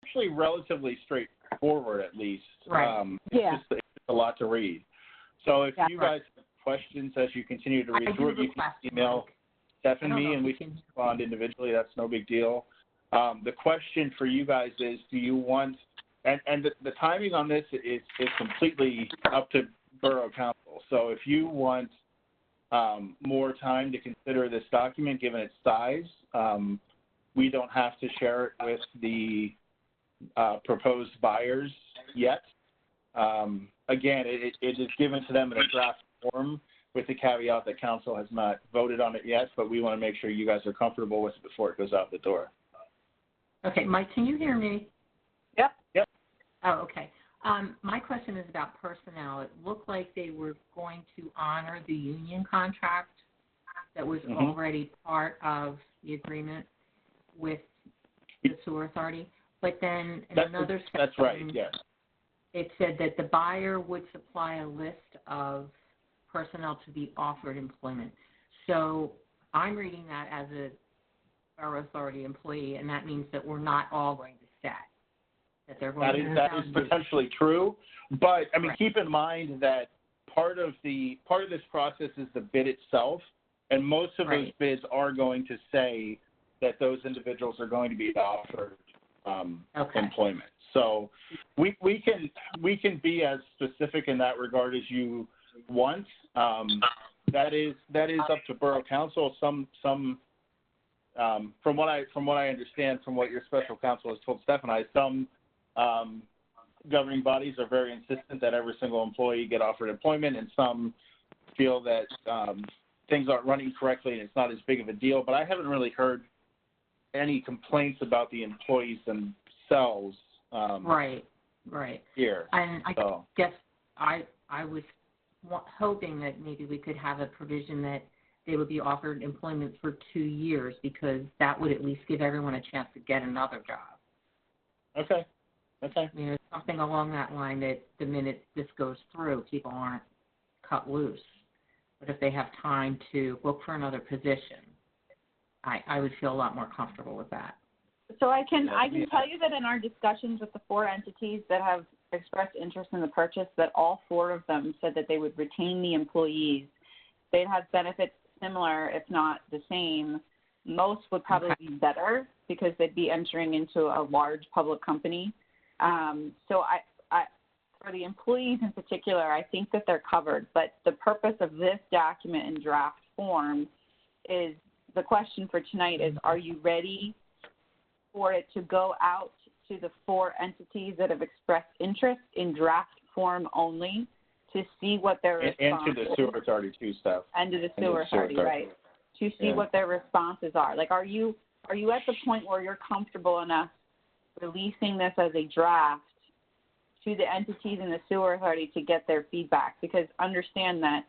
actually relatively straightforward, at least. Right. It's just a lot to read. So if you guys have questions as you continue to read through it, you can email Steph and me, and we can respond individually. That's no big deal. The question for you guys is, do you want, and the timing on this is completely up to Borough Council. So if you want more time to consider this document, given its size, we don't have to share it with the proposed buyers yet. Again, it is given to them in a draft form with the caveat that council has not voted on it yet, but we want to make sure you guys are comfortable with it before it goes out the door. Okay, Mike, can you hear me? Yep. Yep. Oh, okay. My question is about personnel. It looked like they were going to honor the union contract that was already part of the agreement with the sewer authority. But then in another section, that's right, yes. It said that the buyer would supply a list of personnel to be offered employment. So I'm reading that as a Borough Authority employee, and that means that we're not all going to stay. That they're going that is potentially true, but I mean, keep in mind that part of this process is the bid itself, and most of those bids are going to say that those individuals are going to be offered employment. So we can be as specific in that regard as you want. That is up to Borough Council. Some from what I understand, from what your special counsel has told Steph and I, some governing bodies are very insistent that every single employee get offered employment, and some feel that things aren't running correctly and it's not as big of a deal. But I haven't really heard any complaints about the employees themselves. Right. Here. And I guess I was hoping that maybe we could have a provision that they would be offered employment for 2 years, because that would at least give everyone a chance to get another job. Okay. Something along that line, that the minute this goes through, people aren't cut loose. But if they have time to look for another position, I would feel a lot more comfortable with that. So I can tell you that in our discussions with the 4 entities that have expressed interest in the purchase, that all 4 of them said that they would retain the employees. They'd have benefits similar, if not the same. Most would probably be better because they'd be entering into a large public company. So I, for the employees in particular, I think that they're covered. But the purpose of this document in draft form is, the question for tonight is, are you ready for it to go out to the 4 entities that have expressed interest in draft form only, to see what their response and to the sewer authority too, Steph. And to the sewer authority, right? To see what their responses are. Like, are you at the point where you're comfortable enough releasing this as a draft to the entities in the sewer authority to get their feedback? Because understand that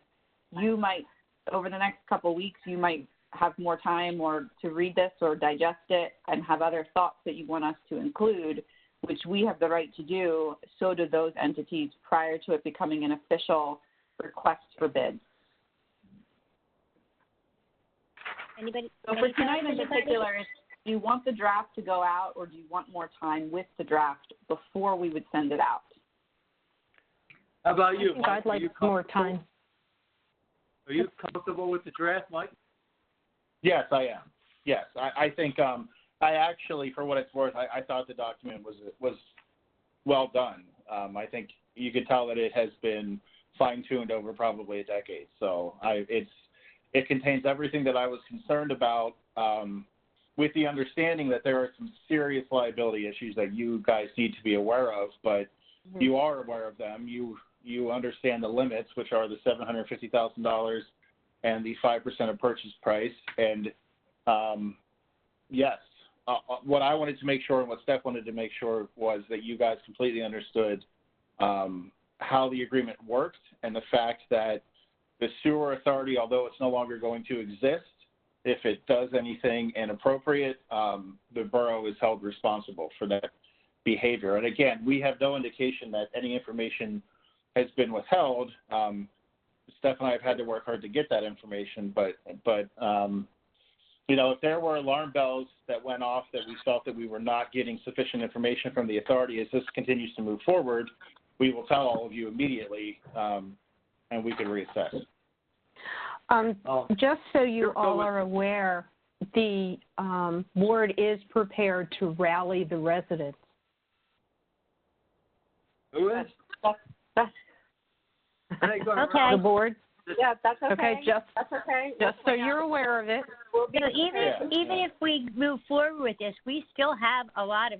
you might, over the next couple of weeks, you might have more time or to read this or digest it and have other thoughts that you want us to include, which we have the right to do. So do those entities, prior to it becoming an official request for bids. So for tonight in particular, do you want the draft to go out, or do you want more time with the draft before we would send it out? How about you, Mike? I'd like more time. Are you comfortable with the draft, Mike? Yes, I am. Yes, I think I actually, for what it's worth, I thought the document was well done. I think you could tell that it has been fine-tuned over probably a decade. So it contains everything that I was concerned about, with the understanding that there are some serious liability issues that you guys need to be aware of, but you are aware of them. You understand the limits, which are the $750,000 and the 5% of purchase price. And yes, what I wanted to make sure, and what Steph wanted to make sure, was that you guys completely understood how the agreement worked, and the fact that the sewer authority, although it's no longer going to exist, if it does anything inappropriate, the borough is held responsible for that behavior. And again, we have no indication that any information has been withheld. Steph and I have had to work hard to get that information, but if there were alarm bells that went off that we felt that we were not getting sufficient information from the authority, as this continues to move forward, we will tell all of you immediately, and we can reassess. Just so you all are aware, the board is prepared to rally the residents. Who is? The board? Yeah, that's okay. Okay, that's okay. Just so you're aware of it. Even if we move forward with this, we still have a lot of,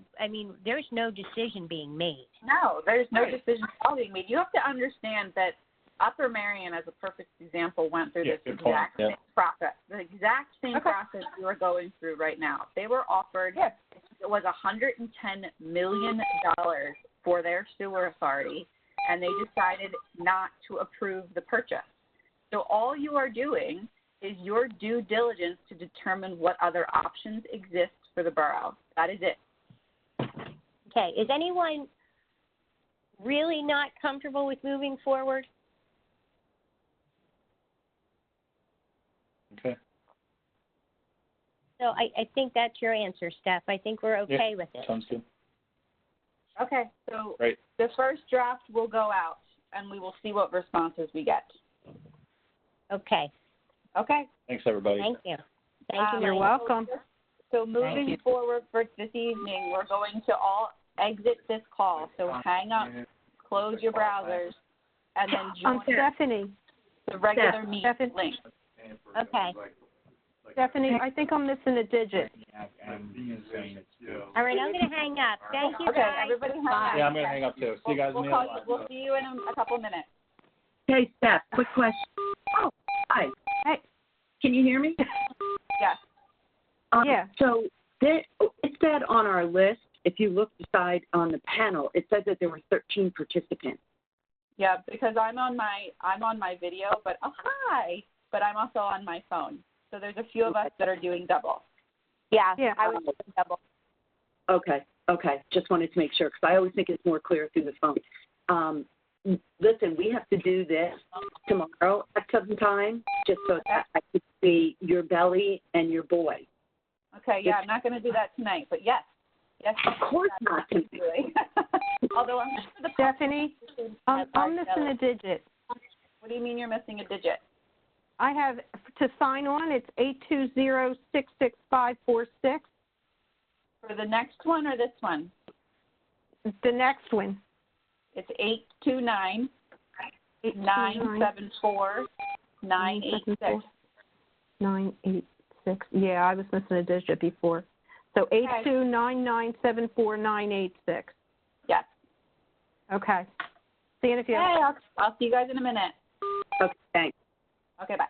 there's no decision being made. No, there's no decision being made. You have to understand that Upper Marion, as a perfect example, went through this exact same process, the exact same process we are going through right now. They were offered, it was $110 million for their sewer authority, and they decided not to approve the purchase. So all you are doing is your due diligence to determine what other options exist for the borough. That is it. Okay. Is anyone really not comfortable with moving forward? Okay. So I think that's your answer, Steph. I think we're okay with it. Sounds good. Okay, so the first draft will go out, and we will see what responses we get. Okay. Okay. Thanks, everybody. Thank you. Thank you. You're welcome. So moving forward for this evening, we're going to all exit this call. So hang up, close your browsers, and then join Stephanie. the regular meeting link. Okay. Stephanie, I think I'm missing a digit. All right, I'm going to hang up. Thank you, Okay, guys. everybody hang up. Yeah, I'm going to hang up too. See you guys in the other line. We'll see you in a couple minutes. Hey, Steph, quick question. Oh, hi. Hey. Can you hear me? Yes. Yeah. So it said on our list, if you look beside on the panel, it says that there were 13 participants. Yeah, because I'm on my video, but hi. But I'm also on my phone. So there's a few of us that are doing double. Yeah, I was doing double. Okay. Just wanted to make sure because I always think it's more clear through the phone. Listen, we have to do this tomorrow at some time just so that I can see your belly and your boy. Okay, yeah, I'm not going to do that tonight, but yes. Yes, of course not tonight. Although I'm sure the Stephanie, I'm missing a digit. What do you mean you're missing a digit? I have, to sign on, it's 820-66546. For the next one or this one? The next one. It's 829-974-986. 986. Yeah, I was missing a digit before. So 829-974-986. Yes. Okay. See you in a few. Okay, I'll see you guys in a minute. Okay, thanks. Okay, bye.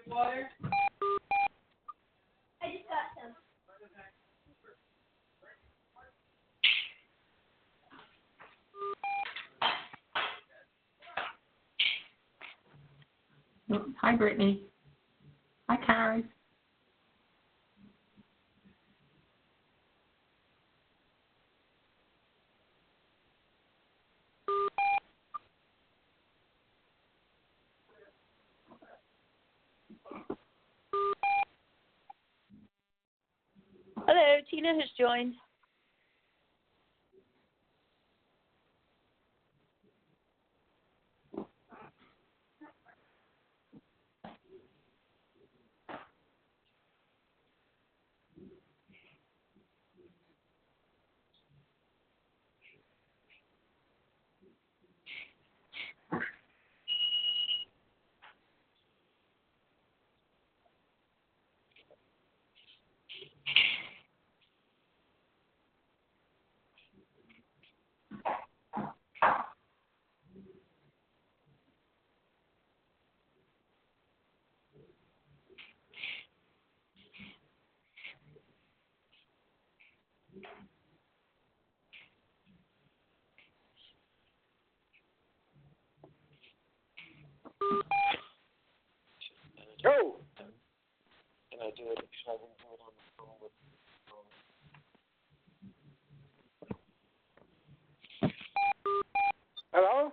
Water? I just got some. Hi, Brittany. Hi, Karen. Hello, Tina has joined. Oh. Can I do it? Should I do it on the phone with? Hello?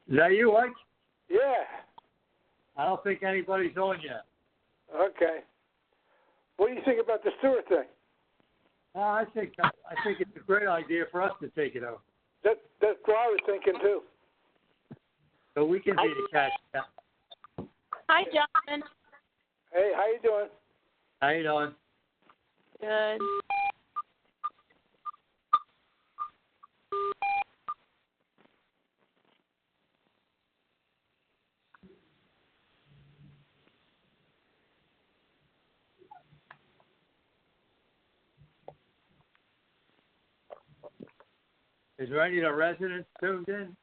Is that you, Mike? Yeah. I don't think anybody's on yet. Okay. What do you think about the sewer thing? I think it's a great idea for us to take it over. That's what I was thinking too. So we can be the cash cow. Hi, John. Hey, how you doing? How you doing? Good. Is there any of the residents tuned in?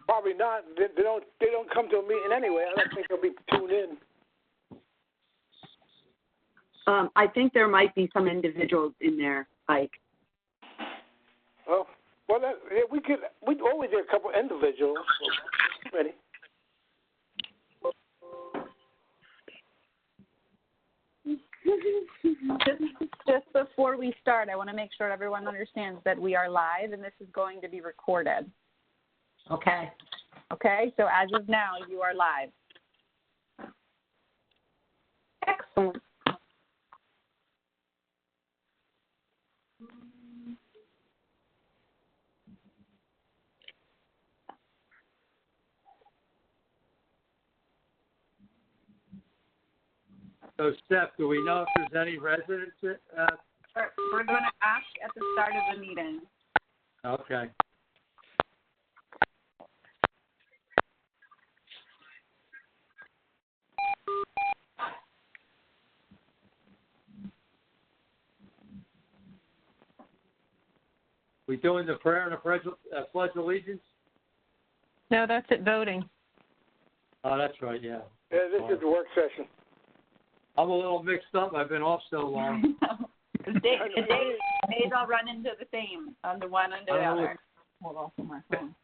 Probably not. They don't come to a meeting anyway. I don't think they'll be tuned in. I think there might be some individuals in there, Ike. Oh, well, we'd always get a couple individuals. Ready? Just before we start, I want to make sure everyone understands that we are live and this is going to be recorded. Okay. Okay, so as of now, you are live. Excellent. So, Steph, do we know if there's any residents? We're going to ask at the start of the meeting. Okay. We doing the prayer and the pledge allegiance? No, that's it, voting. Oh, that's right, yeah. Yeah, this is the work session. I'm a little mixed up. I've been off so long. The days all run into the same, on the one under the other. Hold on for my phone.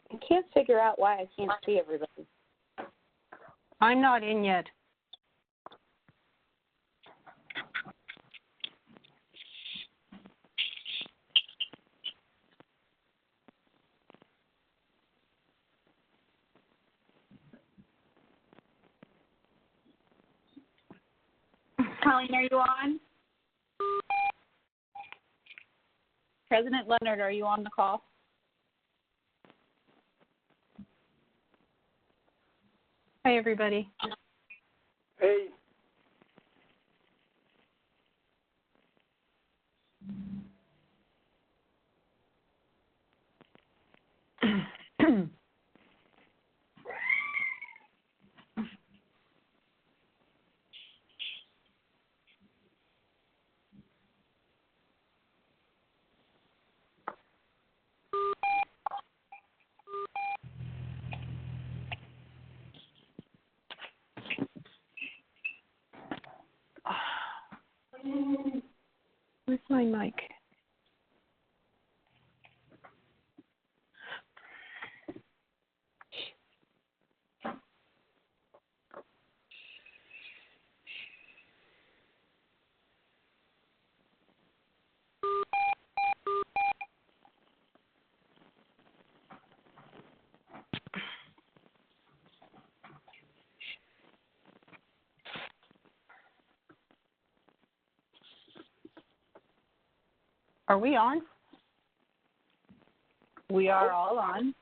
I can't figure out why I can't see everybody. I'm not in yet. Colleen, are you on? President Leonard, are you on the call? Hi, everybody. Hey. Where's my mic? Are we on? We are all on.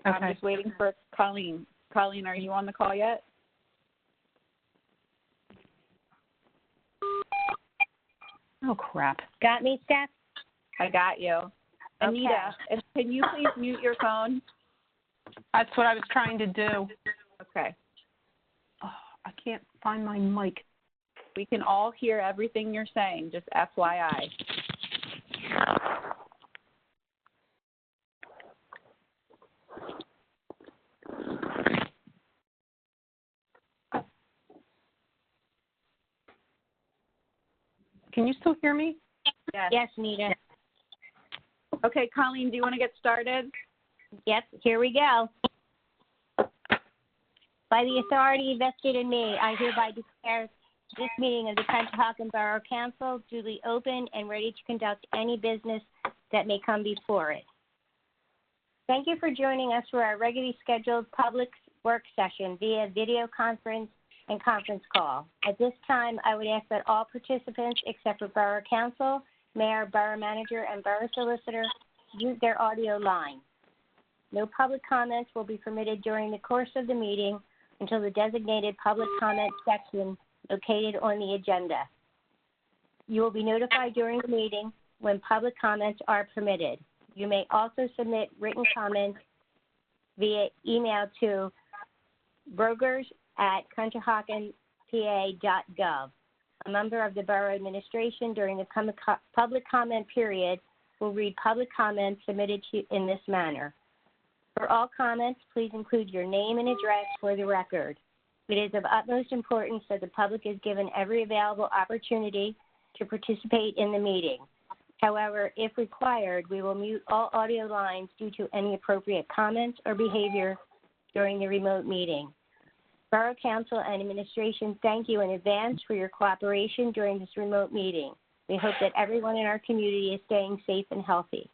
Okay. I'm just waiting for Colleen. Colleen, are you on the call yet? Oh, crap. Got me, Steph? I got you. Anita, can you please mute your phone? That's what I was trying to do. Okay. Oh, I can't find my mic. We can all hear everything you're saying, just FYI. Can you still hear me? Yes, Nita. Okay, Colleen, do you want to get started? Yep, here we go. By the authority vested in me, I hereby declare this meeting of the Conshohocken Borough Council duly open and ready to conduct any business that may come before it. Thank you for joining us for our regularly scheduled public work session via video conference and conference call. At this time, I would ask that all participants, except for Borough Council, Mayor, Borough Manager, and Borough Solicitor, mute their audio line. No public comments will be permitted during the course of the meeting until the designated public comment section located on the agenda. You will be notified during the meeting when public comments are permitted. You may also submit written comments via email to burgers@conshahockenpa.gov. A member of the Borough Administration during the public comment period will read public comments submitted in this manner. For all comments, please include your name and address for the record. It is of utmost importance that the public is given every available opportunity to participate in the meeting. However, if required, we will mute all audio lines due to any appropriate comments or behavior during the remote meeting. Borough Council and Administration thank you in advance for your cooperation during this remote meeting. We hope that everyone in our community is staying safe and healthy.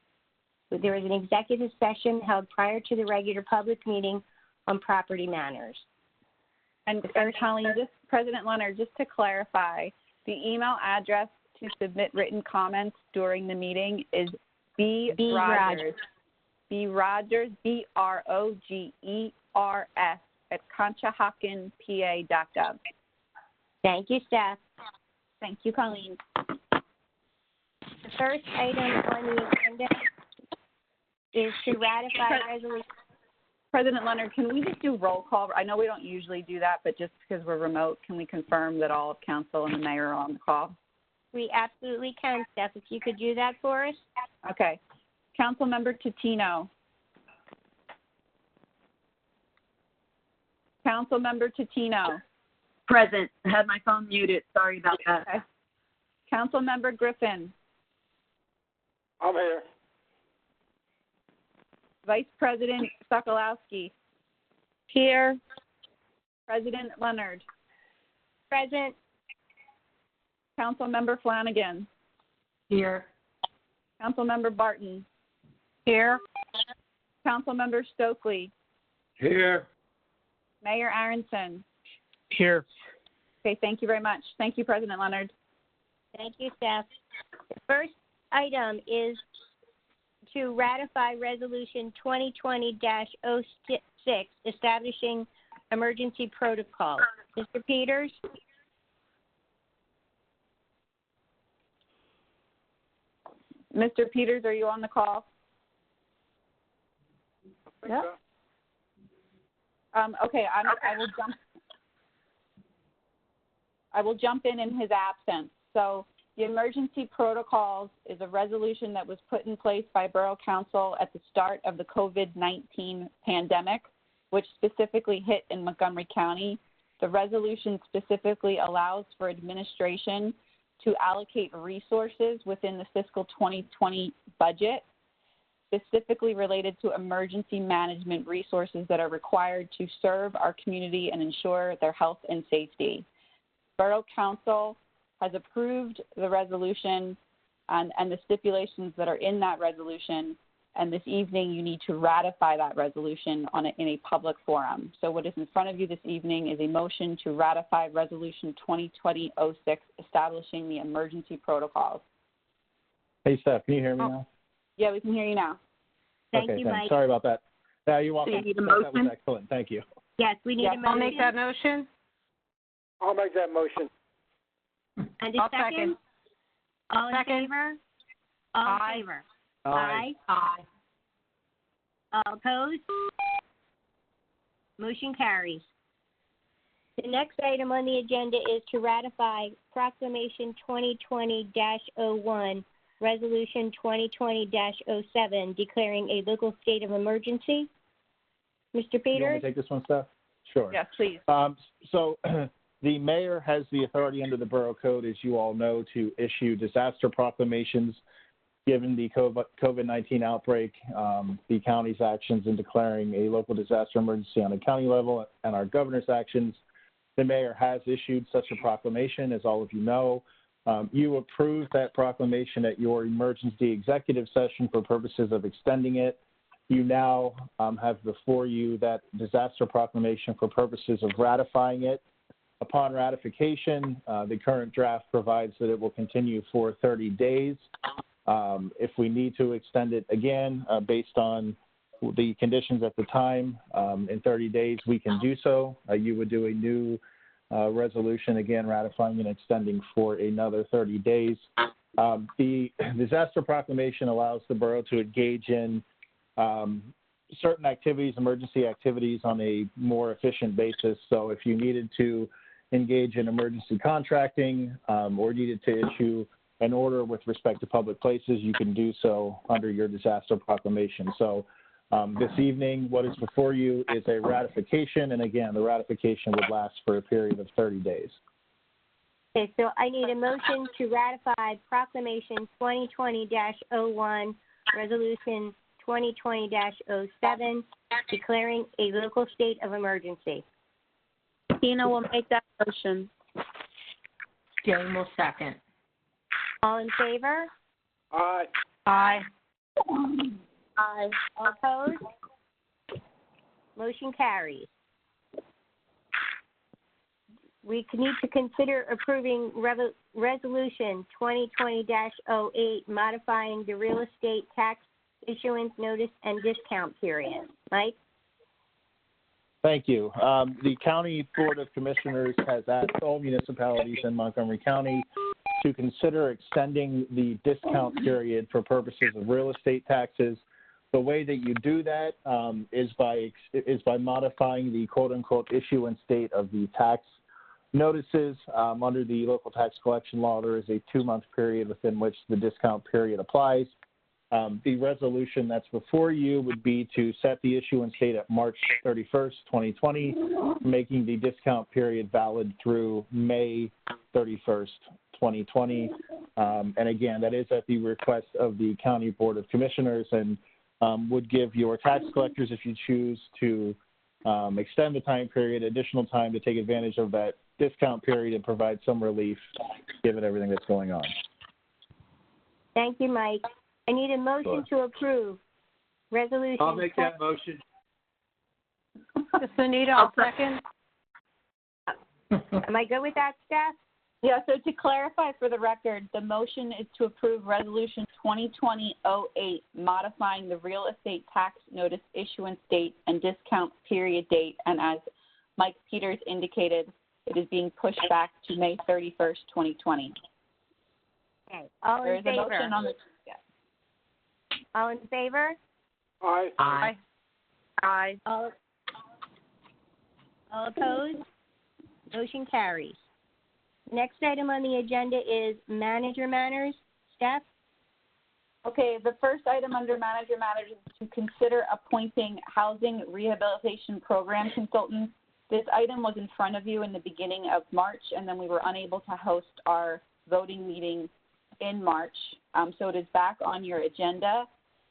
There is an executive session held prior to the regular public meeting on property matters. And Colleen, President Leonard, just to clarify, the email address to submit written comments during the meeting is brogers, BROGERS @conshahockenpa.gov. Thank you, staff. Thank you, Colleen. The first item on the agenda is to ratify resolution. President Leonard, can we just do roll call? I know we don't usually do that, but just because we're remote, can we confirm that all of council and the mayor are on the call? We absolutely can, Steph. If you could do that for us. Okay. Councilmember Totino. Councilmember Totino. Present. I had my phone muted. Sorry about that. Okay. Councilmember Griffin. I'm here. Vice President Sokolowski. Here. President Leonard. Present. Councilmember Flanagan. Here. Councilmember Barton. Here. Councilmember Stokely. Here. Mayor Aronson. Here. Okay, thank you very much. Thank you, President Leonard. Thank you, staff. The first item is to ratify Resolution 2020-06, establishing emergency protocol. Mr. Peters? Mr. Peters, are you on the call? Yeah. Okay, I will jump in his absence. So the emergency protocols is a resolution that was put in place by Borough Council at the start of the COVID-19 pandemic, which specifically hit in Montgomery County. The resolution specifically allows for administration to allocate resources within the fiscal 2020 budget, specifically related to emergency management resources that are required to serve our community and ensure their health and safety. Borough Council has approved the resolution and the stipulations that are in that resolution, and this evening you need to ratify that resolution in a public forum. So what is in front of you this evening is a motion to ratify Resolution 2020-06, establishing the emergency protocols. Hey, Steph, can you hear me now? Yeah, we can hear you now. Thank okay, you, thanks. Mike. Sorry about that. Yeah, you're welcome. So you need a That was motion? excellent. Thank you. Yes, we need a motion. I'll make that motion. I'll make that motion. And a I'll second? second. All in Second. favor? All Aye. in favor? Aye. Aye. All opposed? Motion carries. The next item on the agenda is to ratify Proclamation 2020-01, Resolution 2020-07, declaring a local state of emergency. Mr. You want me Peters? to take this one, Steph? Sure. Yes, please. So the mayor has the authority under the Borough Code, as you all know, to issue disaster proclamations. Given the COVID-19 outbreak, the county's actions in declaring a local disaster emergency on the county level, and our governor's actions, the mayor has issued such a proclamation, as all of you know. You approved that proclamation at your emergency executive session for purposes of extending it. You now have before you that disaster proclamation for purposes of ratifying it. Upon ratification, the current draft provides that it will continue for 30 days. If we need to extend it again, based on the conditions at the time, in 30 days, we can do so. You would do a new resolution, again, ratifying and extending for another 30 days. The disaster proclamation allows the borough to engage in certain activities, emergency activities, on a more efficient basis. So if you needed to engage in emergency contracting or needed to issue an order with respect to public places, you can do so under your disaster proclamation. So this evening, what is before you is a ratification, and again, the ratification would last for a period of 30 days. Okay, so I need a motion to ratify Proclamation 2020-01, Resolution 2020-07, declaring a local state of emergency. Tina will make that motion. Jane will second. All in favor? Aye. Aye. Aye. All opposed? Motion carries. We need to consider approving Resolution 2020-08, modifying the real estate tax issuance notice and discount period. Mike? Thank you. The County Board of Commissioners has asked all municipalities in Montgomery County to consider extending the discount period for purposes of real estate taxes. The way that you do that is by modifying the quote-unquote issuance date of the tax notices. Under the local tax collection law, there is a 2-month period within which the discount period applies. The resolution that's before you would be to set the issuance date at March 31st, 2020, making the discount period valid through May 31st, 2020. And again, that is at the request of the County Board of Commissioners, and would give your tax collectors, if you choose to extend the time period, additional time to take advantage of that discount period and provide some relief given everything that's going on. Thank you, Mike. I need a motion to approve Resolution. I'll make that motion. Sunita, I'll second. Am I good with that, Steph? Yeah, so to clarify for the record, the motion is to approve Resolution 2020-08, modifying the real estate tax notice issuance date and discount period date. And as Mike Peters indicated, it is being pushed back to May 31st, 2020. Okay. All There in is a favor? motion on the... Yes. All in favor? Aye. Aye. Aye. All opposed? Motion carries. Next item on the agenda is manager matters. Steph? Okay, the first item under manager matters is to consider appointing housing rehabilitation program consultants. This item was in front of you in the beginning of March, and then we were unable to host our voting meeting in March. So it is back on your agenda.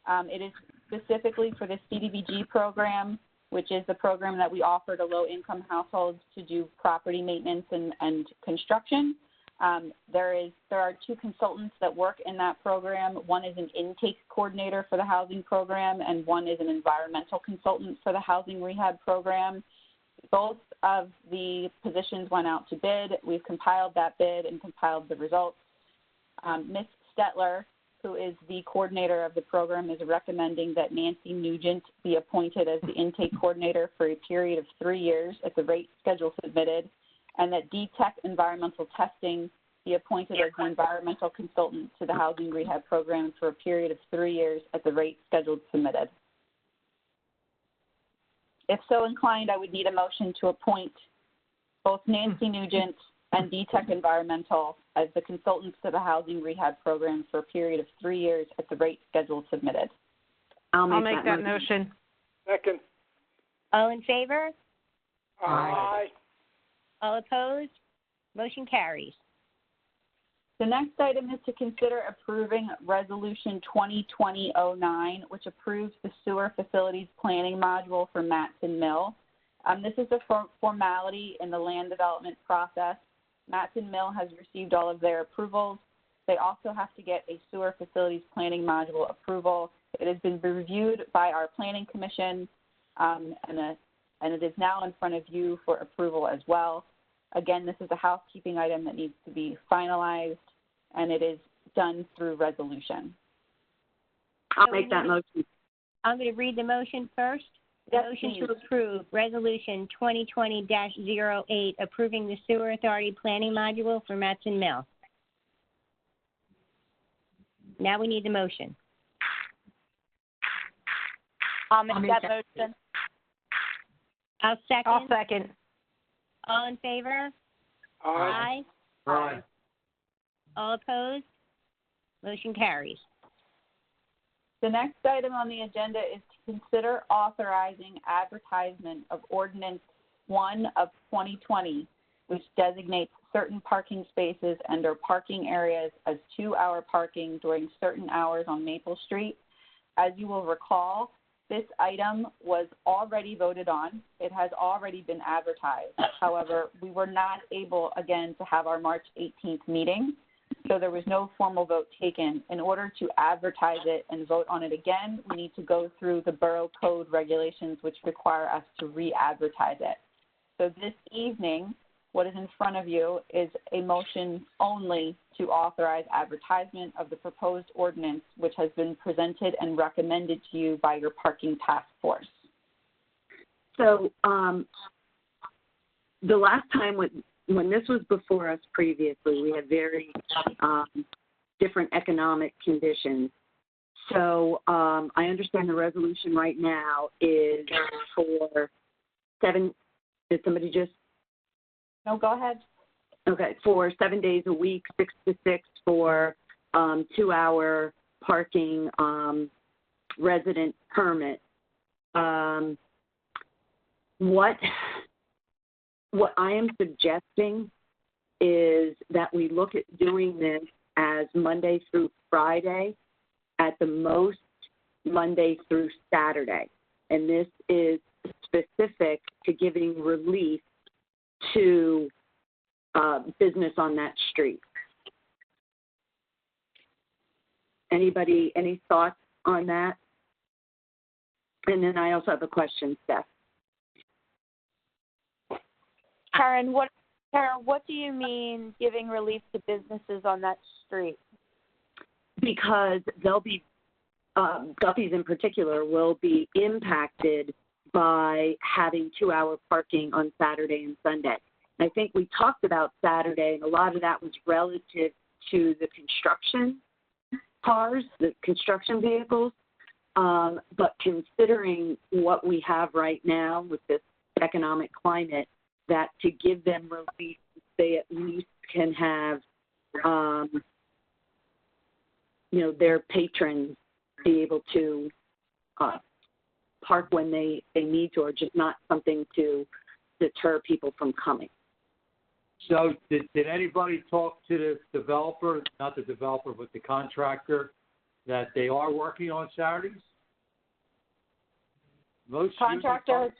It is specifically for the CDBG program, which is the program that we offer to low-income households to do property maintenance and construction. There are 2 consultants that work in that program. One is an intake coordinator for the housing program, and one is an environmental consultant for the housing rehab program. Both of the positions went out to bid. We've compiled that bid and compiled the results. Ms. Stetler, who is the coordinator of the program, is recommending that Nancy Nugent be appointed as the intake coordinator for a period of 3 years at the rate schedule submitted, and that DTech environmental testing be appointed as the environmental consultant to the housing rehab program for a period of 3 years at the rate scheduled submitted. If so inclined, I would need a motion to appoint both Nancy Nugent and DTEC Environmental as the consultants to the housing rehab program for a period of 3 years at the rate scheduled submitted. I'll make that motion. Second. All in favor? Aye. All opposed? Motion carries. The next item is to consider approving Resolution 2020-09, which approves the sewer facilities planning module for Matson Mill. This is a formality in the land development process. Matson Mill has received all of their approvals. They also have to get a sewer facilities planning module approval. It has been reviewed by our planning commission, and it is now in front of you for approval as well. Again, this is a housekeeping item that needs to be finalized, and it is done through resolution. I'll make that motion. I'm going to read the motion first. The motion to approve Resolution 2020-08, approving the Sewer Authority Planning Module for Matson Mill. Now we need the motion. I'll make that motion. I'll second. I'll second. All in favor? Aye. Aye. All opposed? Motion carries. The next item on the agenda is to consider authorizing advertisement of Ordinance 1 of 2020, which designates certain parking spaces and/or parking areas as 2-hour parking during certain hours on Maple Street. As you will recall, this item was already voted on. It has already been advertised. However, we were not able, again, to have our March 18th meeting, so there was no formal vote taken. In order to advertise it and vote on it again, we need to go through the Borough Code regulations, which require us to re-advertise it. So this evening, what is in front of you is a motion only to authorize advertisement of the proposed ordinance, which has been presented and recommended to you by your parking task force. So the last time when this was before us previously, we had very different economic conditions. So I understand the resolution right now is for 7, did somebody just? No, go ahead. Okay, for 7 days a week, 6 to 6 for 2-hour parking resident permit. What I am suggesting is that we look at doing this as Monday through Friday, at the most Monday through Saturday. And this is specific to giving relief to business on that street. Anybody, any thoughts on that? And then I also have a question, Steph. Karen, what do you mean giving relief to businesses on that street? Because they'll be, Guppy's in particular, will be impacted by having 2-hour parking on Saturday and Sunday. I think we talked about Saturday, and a lot of that was relative to the construction cars, the construction vehicles. But considering what we have right now with this economic climate, that to give them relief, they at least can have, their patrons be able to park when they need to, or just not something to deter people from coming. So did anybody talk to the developer, not the developer, but the contractor, that they are working on Saturdays? The contractor,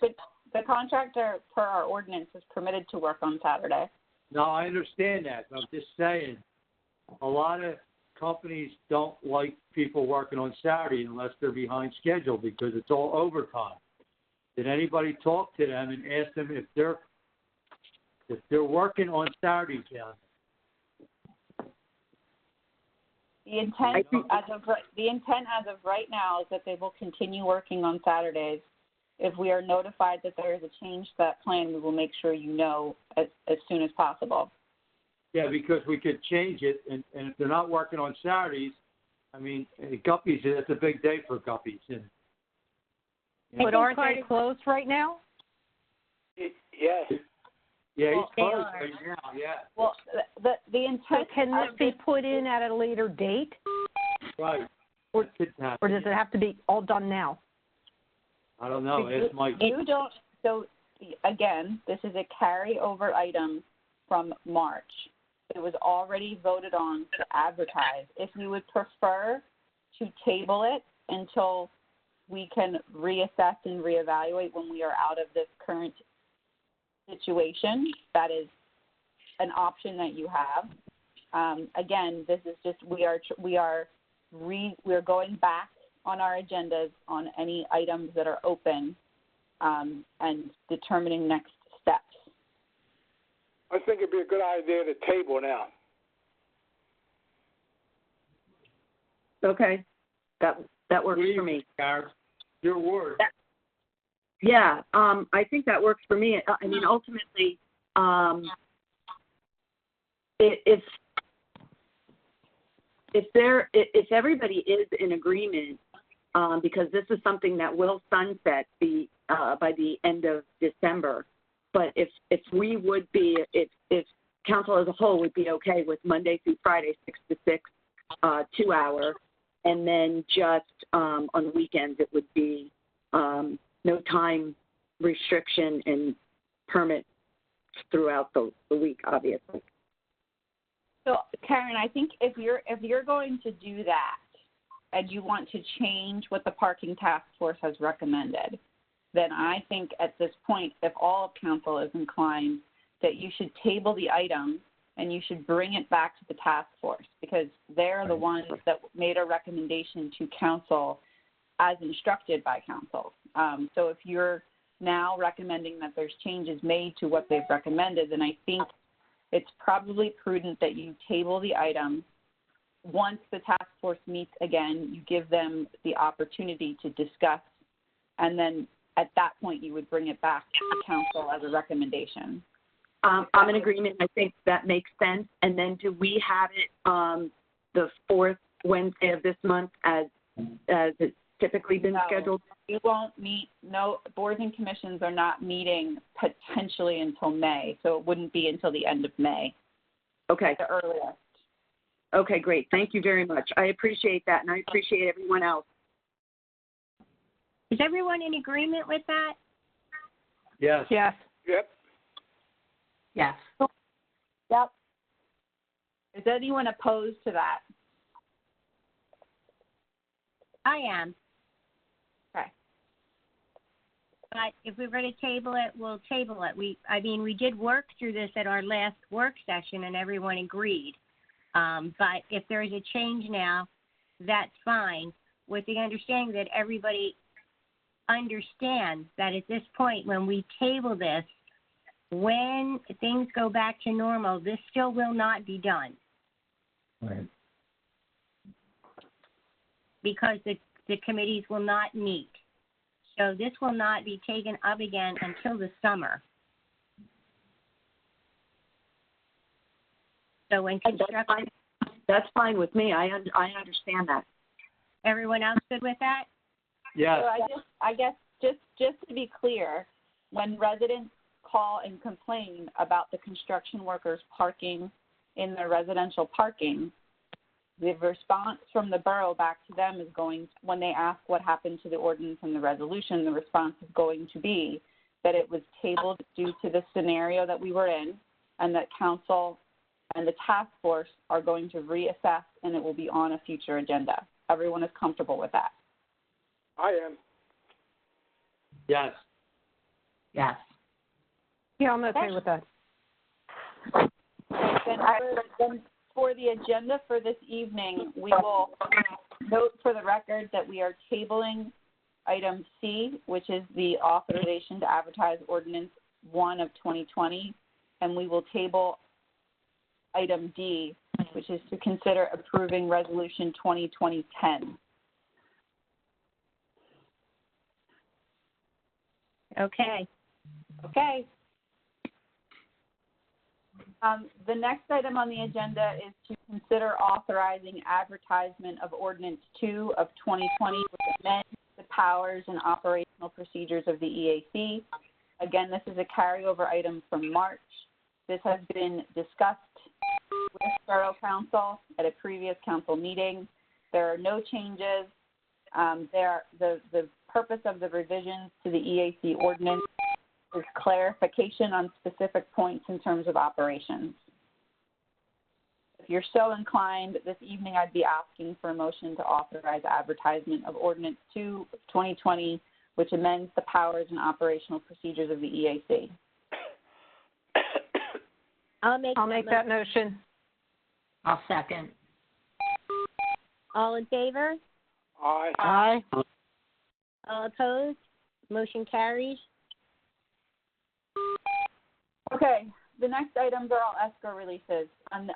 per our ordinance, is permitted to work on Saturday. No, I understand that. I'm just saying, a lot of companies don't like people working on Saturday unless they're behind schedule because it's all overtime. Did anybody talk to them and ask them if they're working on Saturdays down there? The intent as of right now is that they will continue working on Saturdays. If we are notified that there is a change to that plan, we will make sure you know as soon as possible. Yeah, because we could change it, and if they're not working on Saturdays, I mean, Guppies, it's a big day for Guppies. And, But aren't they closed right now? Yes. Yeah, Well, he's closed right now, yeah. Well, the intent. So can this be put in at a later date? Right. Or does it have to be all done now? I don't know. It's Mike. You don't. So again, this is a carryover item from March. It was already voted on to advertise. If you would prefer to table it until we can reassess and reevaluate when we are out of this current situation, that is an option that you have. Again, this is just we're going back on our agendas on any items that are open and determining next steps. I think it'd be a good idea to table now. Okay, that works for me. Karen? Your word. Yeah, I think that works for me. I mean, ultimately, if everybody is in agreement, because this is something that will sunset by the end of December, but if we would be, if council as a whole would be okay with Monday through Friday 6 to 6, 2 hour, and then just on the weekends it would be no time restriction and permit throughout the week, obviously. So, Karen, I think if you're going to do that and you want to change what the parking task force has recommended, then I think at this point, if all of council is inclined, that you should table the item and you should bring it back to the task force, because they're the ones that made a recommendation to council as instructed by council. So if you're now recommending that there's changes made to what they've recommended, then I think it's probably prudent that you table the item. Once the task force meets again, you give them the opportunity to discuss, and then at that point you would bring it back to council as a recommation. I'm in agreement. I think that makes sense. And then do we have it the fourth Wednesday of this month as it's typically been scheduled? We won't meet. No, boards and commissions are not meeting potentially until May, so it wouldn't be until the end of May. Okay. The earliest. Okay, great. Thank you very much. I appreciate that, and I appreciate everyone else. Is everyone in agreement with that? Yes. Yes. Yep. Yes. Yep. Is anyone opposed to that? I am. Okay. But if we're going to table it, we'll table it. We did work through this at our last work session, and everyone agreed. But if there is a change now, that's fine, with the understanding that everybody understands that at this point, when we table this, when things go back to normal, this still will not be done. Right. Because the committees will not meet. So this will not be taken up again until the summer. So when construction... That's fine with me. I understand that. Everyone else good with that? Yes. So I guess just to be clear, when residents call and complain about the construction workers parking in their residential parking, the response from the borough back to them is going, when they ask what happened to the ordinance and the resolution, the response is going to be that it was tabled due to the scenario that we were in, and that council and the task force are going to reassess, and it will be on a future agenda. Everyone is comfortable with that? I am. Yes. Yes. Yeah, I'm okay with that. Then for the agenda for this evening, we will note for the record that we are tabling item C, which is the authorization to advertise ordinance 1 of 2020, and we will table item D, which is to consider approving resolution 2020-10. Okay. Okay. The next item on the agenda is to consider authorizing advertisement of Ordinance 2 of 2020, which amends the powers and operational procedures of the EAC. Again, this is a carryover item from March. This has been discussed with Borough Council at a previous council meeting. There are no changes. The purpose of the revisions to the EAC ordinance is clarification on specific points in terms of operations. If you're so inclined, this evening I'd be asking for a motion to authorize advertisement of Ordinance 2 of 2020, which amends the powers and operational procedures of the EAC. I'll make that motion. I'll second. All in favor? Aye. Aye. All opposed? Motion carries. Okay, the next items are all escrow releases. And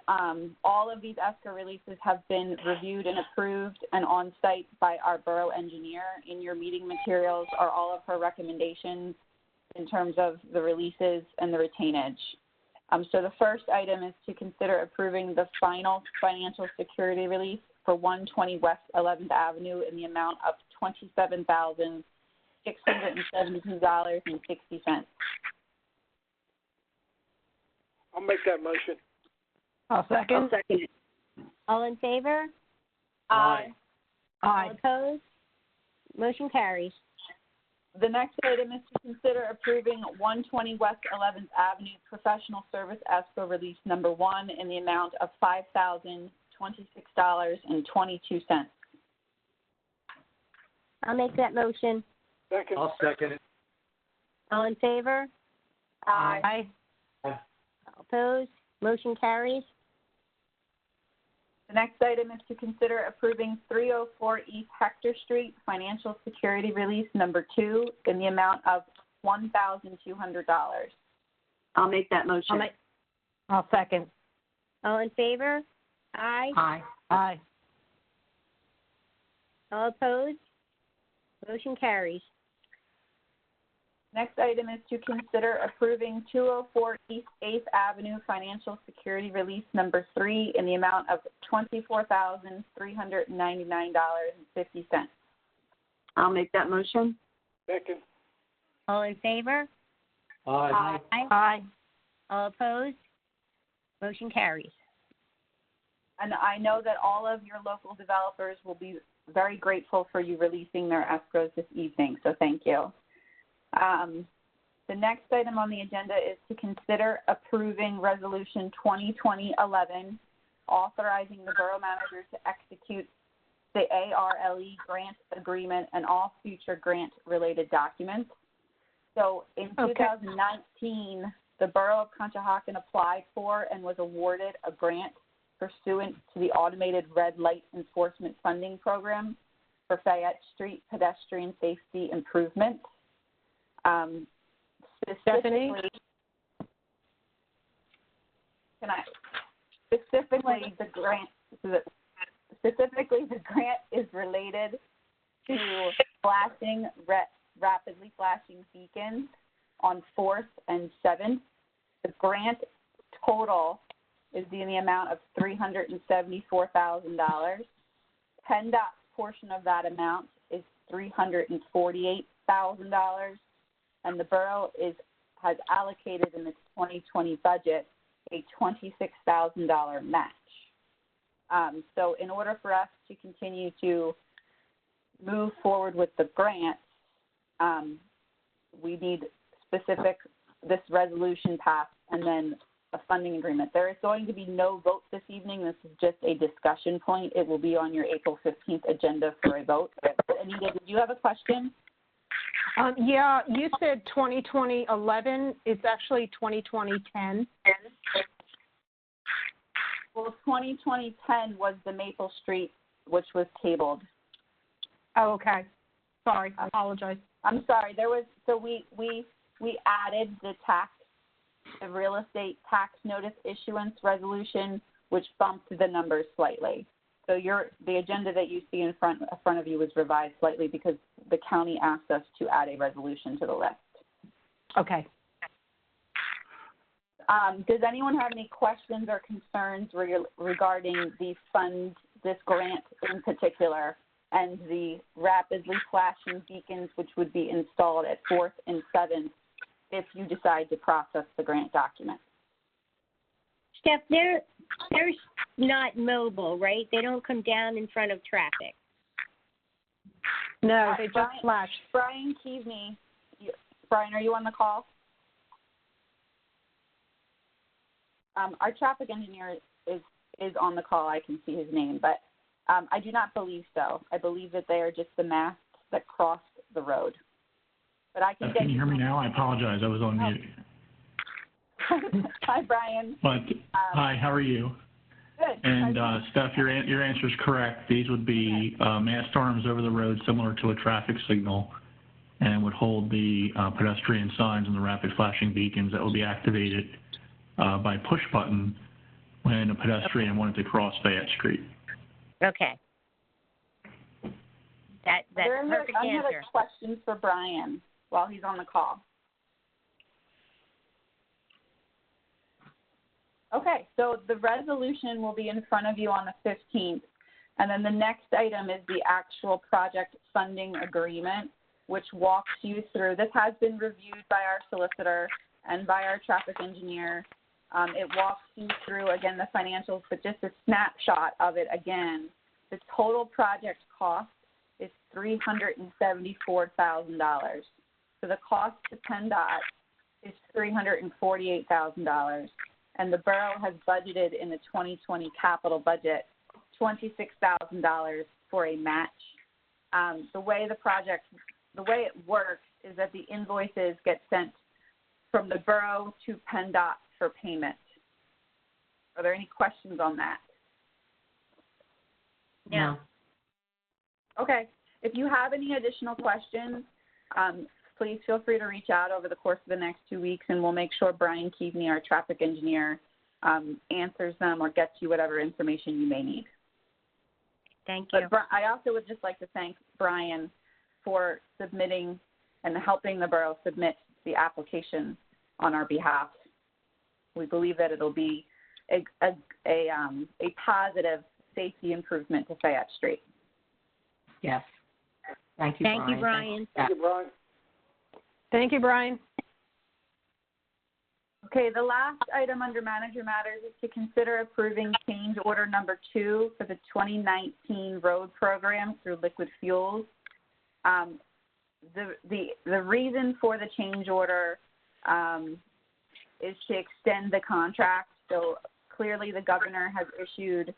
all of these escrow releases have been reviewed and approved and on site by our borough engineer. In your meeting materials are all of her recommendations in terms of the releases and the retainage. So the first item is to consider approving the final financial security release for 120 West 11th Avenue in the amount of $27,672.60. I'll make that motion. I'll second. I'll second it. All in favor? Aye. Aye. All opposed? Motion carries. The next item is to consider approving 120 West 11th Avenue professional service escrow release number 1 in the amount of $5,026.22. I'll make that motion. Second. I'll second it. All in favor? Aye. All opposed? Motion carries. The next item is to consider approving 304 East Hector Street financial security release number 2 in the amount of $1,200. I'll make that motion. I'll second. All in favor? Aye. Aye. Aye. All opposed? Motion carries. Next item is to consider approving 204 East 8th Avenue financial security release number 3 in the amount of $24,399.50. I'll make that motion. Second. All in favor? Aye. Aye. All opposed? Motion carries. And I know that all of your local developers will be very grateful for you releasing their escrows this evening, so thank you. The next item on the agenda is to consider approving Resolution 2020-11, authorizing the borough manager to execute the ARLE grant agreement and all future grant-related documents. So in 2019, the Borough of Conshohocken applied for and was awarded a grant pursuant to the Automated Red Light Enforcement Funding Program for Fayette Street pedestrian safety improvement. Specifically, the grant is related to flashing rapidly flashing beacons on 4th and 7th. The grant total is in the amount of $374,000. PennDOT's portion of that amount is $348,000. And the borough has allocated in its 2020 budget a $26,000 match. So in order for us to continue to move forward with the grant, we need this resolution passed and then a funding agreement. There is going to be no vote this evening. This is just a discussion point. It will be on your April 15th agenda for a vote. Anita, did you have a question? Yeah, you said 2020-11. It's actually 2020-10. Well, 2020-10 was the Maple Street, which was tabled. Oh, okay. Sorry, I apologize. I'm sorry. We added the real estate tax notice issuance resolution, which bumped the numbers slightly. So the agenda that you see in front of you was revised slightly because the county asked us to add a resolution to the list. Okay. Does anyone have any questions or concerns regarding this grant in particular, and the rapidly flashing beacons which would be installed at 4th and 7th if you decide to process the grant document? Steph, they're not mobile, right? They don't come down in front of traffic. No, they just flash. Brian Keaveney. Brian, are you on the call? Our traffic engineer is on the call. I can see his name, but I do not believe so. I believe that they are just the masts that cross the road. But I can. Can you hear me now? I apologize. I was on mute. Hi, Brian. But hi, how are you? Good. And Steph, your answer is correct. These would be mast arms over the road, similar to a traffic signal, and would hold the pedestrian signs and the rapid flashing beacons that will be activated by push button when a pedestrian wanted to cross Fayette Street. Okay. That's a perfect any answer. other questions for Brian while he's on the call? Okay, so the resolution will be in front of you on the 15th, and then the next item is the actual project funding agreement, which walks you through. This has been reviewed by our solicitor and by our traffic engineer. It walks you through, again, the financials, but just a snapshot of it again. The total project cost is $374,000. So the cost to PennDOT is $348,000. And the borough has budgeted in the 2020 capital budget $26,000 for a match. The way it works is that the invoices get sent from the borough to PennDOT for payment. Are there any questions on that? No. Okay. If you have any additional questions, please feel free to reach out over the course of the next 2 weeks, and we'll make sure Brian Keaveney, our traffic engineer, answers them or gets you whatever information you may need. Thank you. But I also would just like to thank Brian for submitting and helping the borough submit the application on our behalf. We believe that it'll be a positive safety improvement to Fayette Street. Yes. Thank you, Thank Brian. you, Brian. Thank you, Brian. Thank you, Brian. Okay, the last item under manager matters is to consider approving change order number 2 for the 2019 road program through Liquid Fuels. The reason for the change order is to extend the contract. So clearly the governor has issued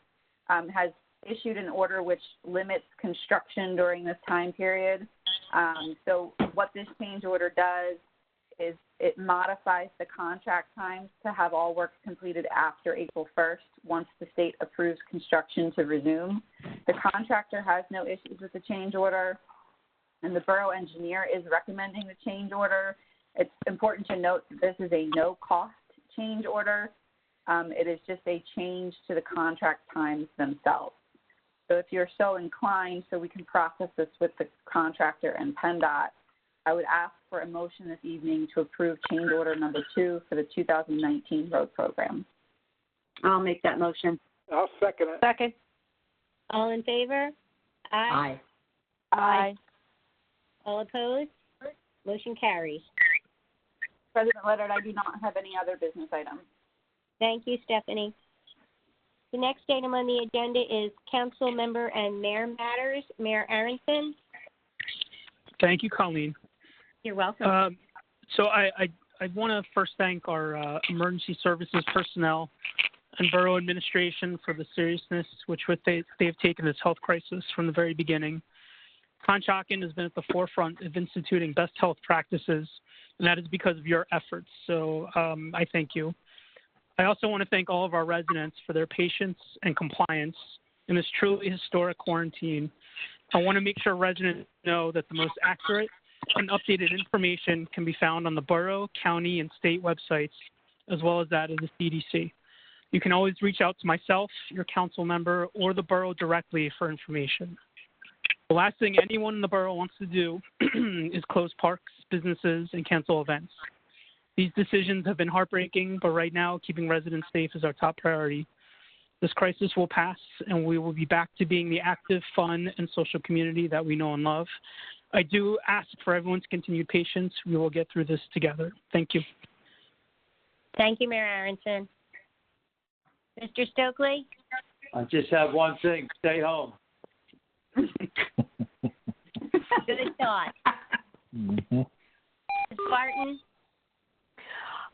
an order which limits construction during this time period. So what this change order does is it modifies the contract times to have all work completed after April 1st once the state approves construction to resume. The contractor has no issues with the change order, and the borough engineer is recommending the change order. It's important to note that this is a no-cost change order. It is just a change to the contract times themselves. So if you're so inclined, so we can process this with the contractor and PennDOT, I would ask for a motion this evening to approve change order number 2 for the 2019 road program. I'll make that motion. I'll second it. Second. All in favor? Aye. Aye. All opposed? Motion carries. President Leonard, I do not have any other business items. Thank you, Stephanie. The next item on the agenda is council member and mayor matters. Mayor Aronson. Thank you, Colleen. You're welcome. So I want to first thank our emergency services personnel and borough administration for the seriousness which they have taken this health crisis from the very beginning. Conshohocken has been at the forefront of instituting best health practices, and that is because of your efforts. So I thank you. I also want to thank all of our residents for their patience and compliance in this truly historic quarantine. I want to make sure residents know that the most accurate and updated information can be found on the borough, county, and state websites, as well as that of the CDC. You can always reach out to myself, your council member, or the borough directly for information. The last thing anyone in the borough wants to do is close parks, businesses, and cancel events. These decisions have been heartbreaking, but right now, keeping residents safe is our top priority. This crisis will pass, and we will be back to being the active, fun, and social community that we know and love. I do ask for everyone's continued patience. We will get through this together. Thank you. Thank you, Mayor Aronson. Mr. Stokely? I just have one thing, stay home. Good thought. Mm-hmm. Ms. Barton?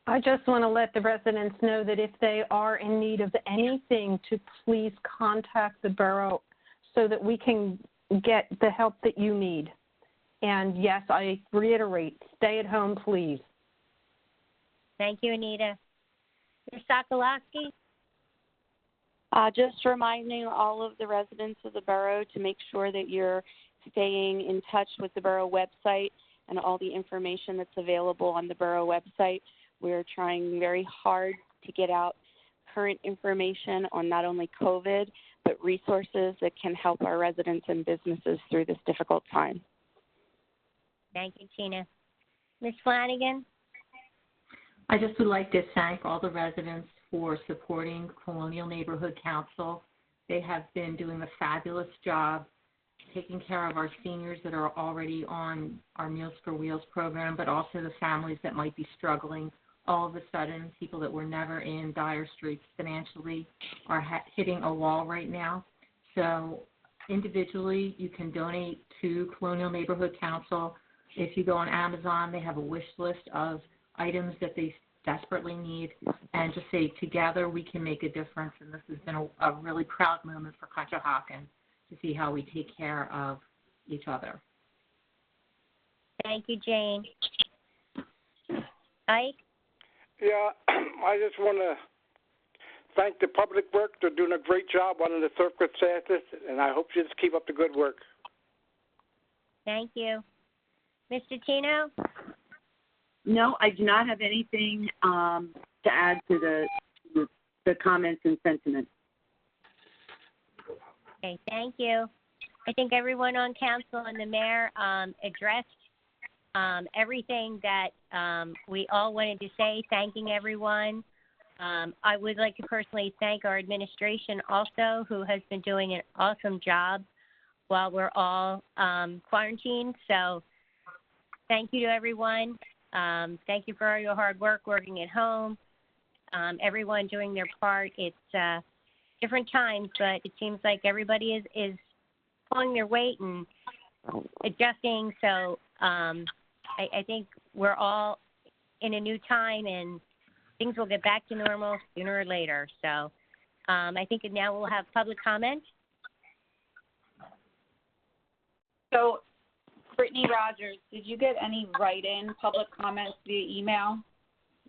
I just want to let the residents know that if they are in need of anything, to please contact the borough so that we can get the help that you need. And yes, I reiterate, stay at home, please. Thank you, Anita. Ms. Sokolowski? Just reminding all of the residents of the borough to make sure that you're staying in touch with the borough website and all the information that's available on the borough website. We're trying very hard to get out current information on not only COVID, but resources that can help our residents and businesses through this difficult time. Thank you, Tina. Ms. Flanagan? I just would like to thank all the residents for supporting Colonial Neighborhood Council. They have been doing a fabulous job taking care of our seniors that are already on our Meals for Wheels program, but also the families that might be struggling. All of a sudden, people that were never in dire straits financially are hitting a wall right now. So individually, you can donate to Colonial Neighborhood Council. If you go on Amazon, they have a wish list of items that they desperately need, and just say together we can make a difference. And this has been a really proud moment for Conshohocken to see how we take care of each other. Thank you, Jane. Ike? Yeah, I just want to thank the public work. They're doing a great job running the circuit scientists, and I hope you just keep up the good work. Thank you. Mr. Tino? No, I do not have anything to add to the comments and sentiments. Okay, thank you. I think everyone on council and the mayor addressed everything that we all wanted to say, thanking everyone. I would like to personally thank our administration also, who has been doing an awesome job while we're all quarantined. So thank you to everyone. Thank you for all your hard work working at home. Everyone doing their part. It's different times, but it seems like everybody is pulling their weight and adjusting. So I think we're all in a new time, and things will get back to normal sooner or later. So I think now we'll have public comment. So, Brittany Rogers, did you get any write-in public comments via email?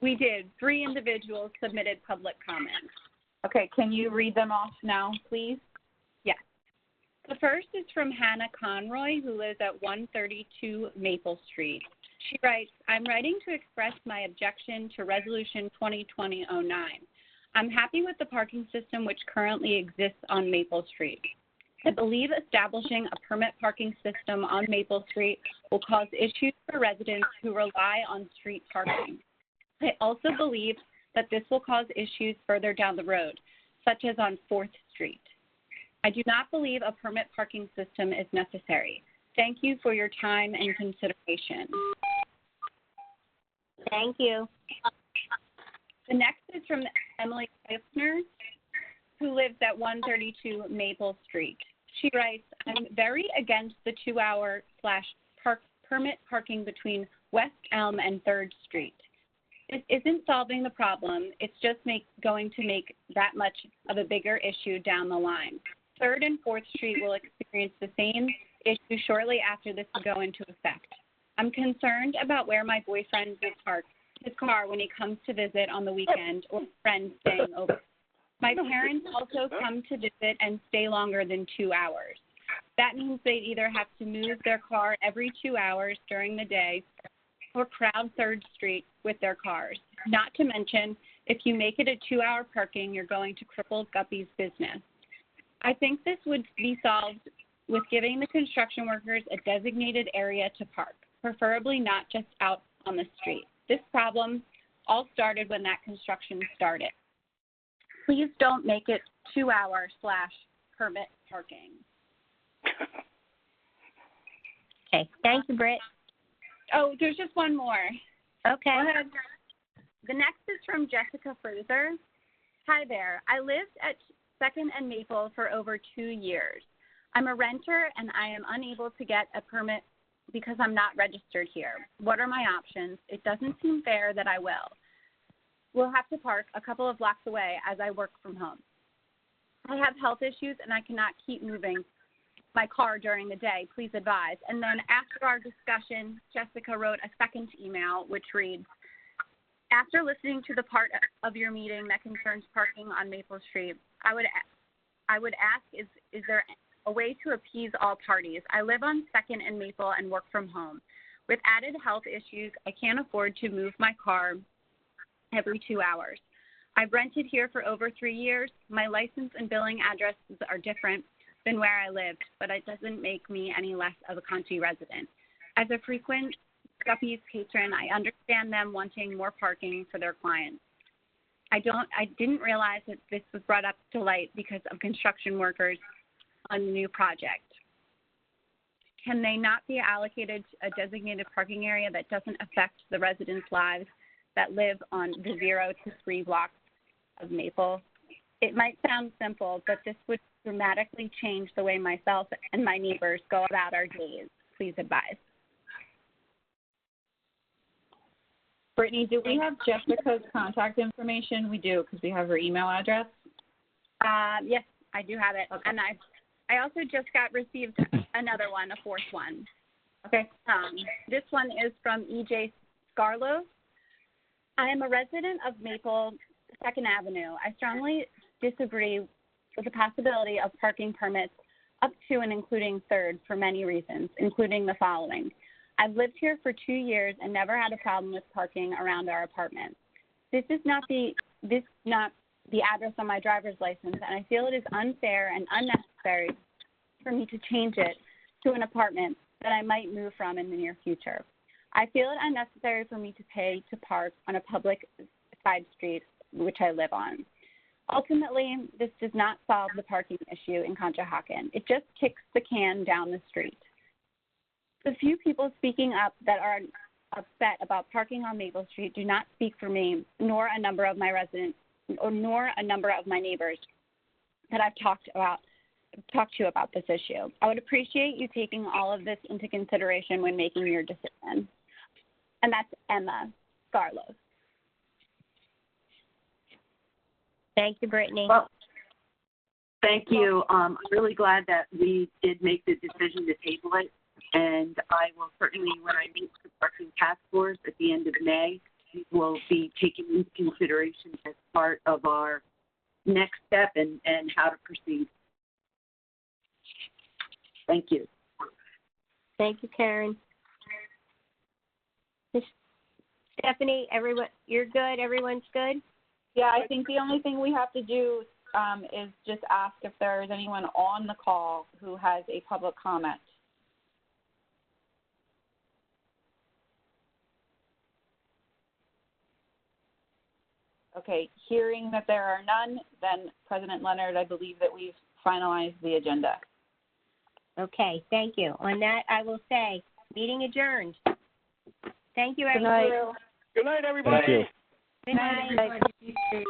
We did. 3 individuals submitted public comments. Okay, can you read them off now, please? Yes. The first is from Hannah Conroy, who lives at 132 Maple Street. She writes, I'm writing to express my objection to Resolution 2020-09. I'm happy with the parking system which currently exists on Maple Street. I believe establishing a permit parking system on Maple Street will cause issues for residents who rely on street parking. I also believe that this will cause issues further down the road, such as on 4th Street. I do not believe a permit parking system is necessary. Thank you for your time and consideration. Thank you. The next is from Emily Eisner, who lives at 132 Maple Street. She writes, I'm very against the 2-hour permit parking between West Elm and 3rd Street. This isn't solving the problem. It's just going to make that much of a bigger issue down the line. 3rd and 4th Street will experience the same issue shortly after this will go into effect. I'm concerned about where my boyfriend will park his car when he comes to visit on the weekend or friends staying over. My parents also come to visit and stay longer than 2 hours. That means they either have to move their car every 2 hours during the day or crowd 3rd Street with their cars. Not to mention, if you make it a 2-hour parking, you're going to cripple Guppy's business. I think this would be solved with giving the construction workers a designated area to park, preferably not just out on the street. This problem all started when that construction started. Please don't make it 2-hour/permit parking. Okay. Thank you, Britt. Oh, there's just one more. Okay. Go ahead. The next is from Jessica Fraser. Hi there. I lived at 2nd and Maple for over 2 years. I'm a renter and I am unable to get a permit because I'm not registered here. What are my options? It doesn't seem fair that I will have to park a couple of blocks away as I work from home. I have health issues and I cannot keep moving my car during the day. Please advise. And then after our discussion, Jessica wrote a second email which reads, after listening to the part of your meeting that concerns parking on Maple Street, I would ask, is there a way to appease all parties? I live on 2nd and Maple and work from home. With added health issues, I can't afford to move my car every 2 hours. I've rented here for over 3 years. My license and billing addresses are different than where I lived, but it doesn't make me any less of a Conchi resident. As a frequent Guppy's patron, I understand them wanting more parking for their clients. I didn't realize that this was brought up to light because of construction workers on the new project. Can they not be allocated a designated parking area that doesn't affect the residents' lives that live on the 0 to 3 blocks of Maple? It might sound simple, but this would dramatically change the way myself and my neighbors go about our days. Please advise. Brittany, do we have Jessica's contact information? We do, because we have her email address. Yes, I do have it. Okay. And I also just received another one, a fourth one. Okay. This one is from EJ Scarlos. I am a resident of Maple 2nd Avenue. I strongly disagree with the possibility of parking permits up to and including 3rd for many reasons, including the following. I've lived here for 2 years and never had a problem with parking around our apartment. This is not the address on my driver's license, and I feel it is unfair and unnecessary for me to change it to an apartment that I might move from in the near future. I feel it unnecessary for me to pay to park on a public side street, which I live on. Ultimately, this does not solve the parking issue in Conshohocken. It just kicks the can down the street. The few people speaking up that are upset about parking on Maple Street do not speak for me, nor a number of my residents, nor a number of my neighbors that I've talked to about this issue. I would appreciate you taking all of this into consideration when making your decision. And that's Emma Scarlos. Thank you, Brittany. Well, thank you. I'm really glad that we did make the decision to table it. And I will certainly, when I meet the parking task force at the end of May, will be taken into consideration as part of our next step and how to proceed. Thank you. Thank you, Karen. Stephanie, everyone, you're good? Everyone's good? Yeah, I think the only thing we have to do is just ask if there is anyone on the call who has a public comment. Okay, hearing that there are none, then President Leonard, I believe that we've finalized the agenda. Okay, thank you. On that, I will say, meeting adjourned. Thank you, everyone. Good night, everybody. Good night. Good night, everybody.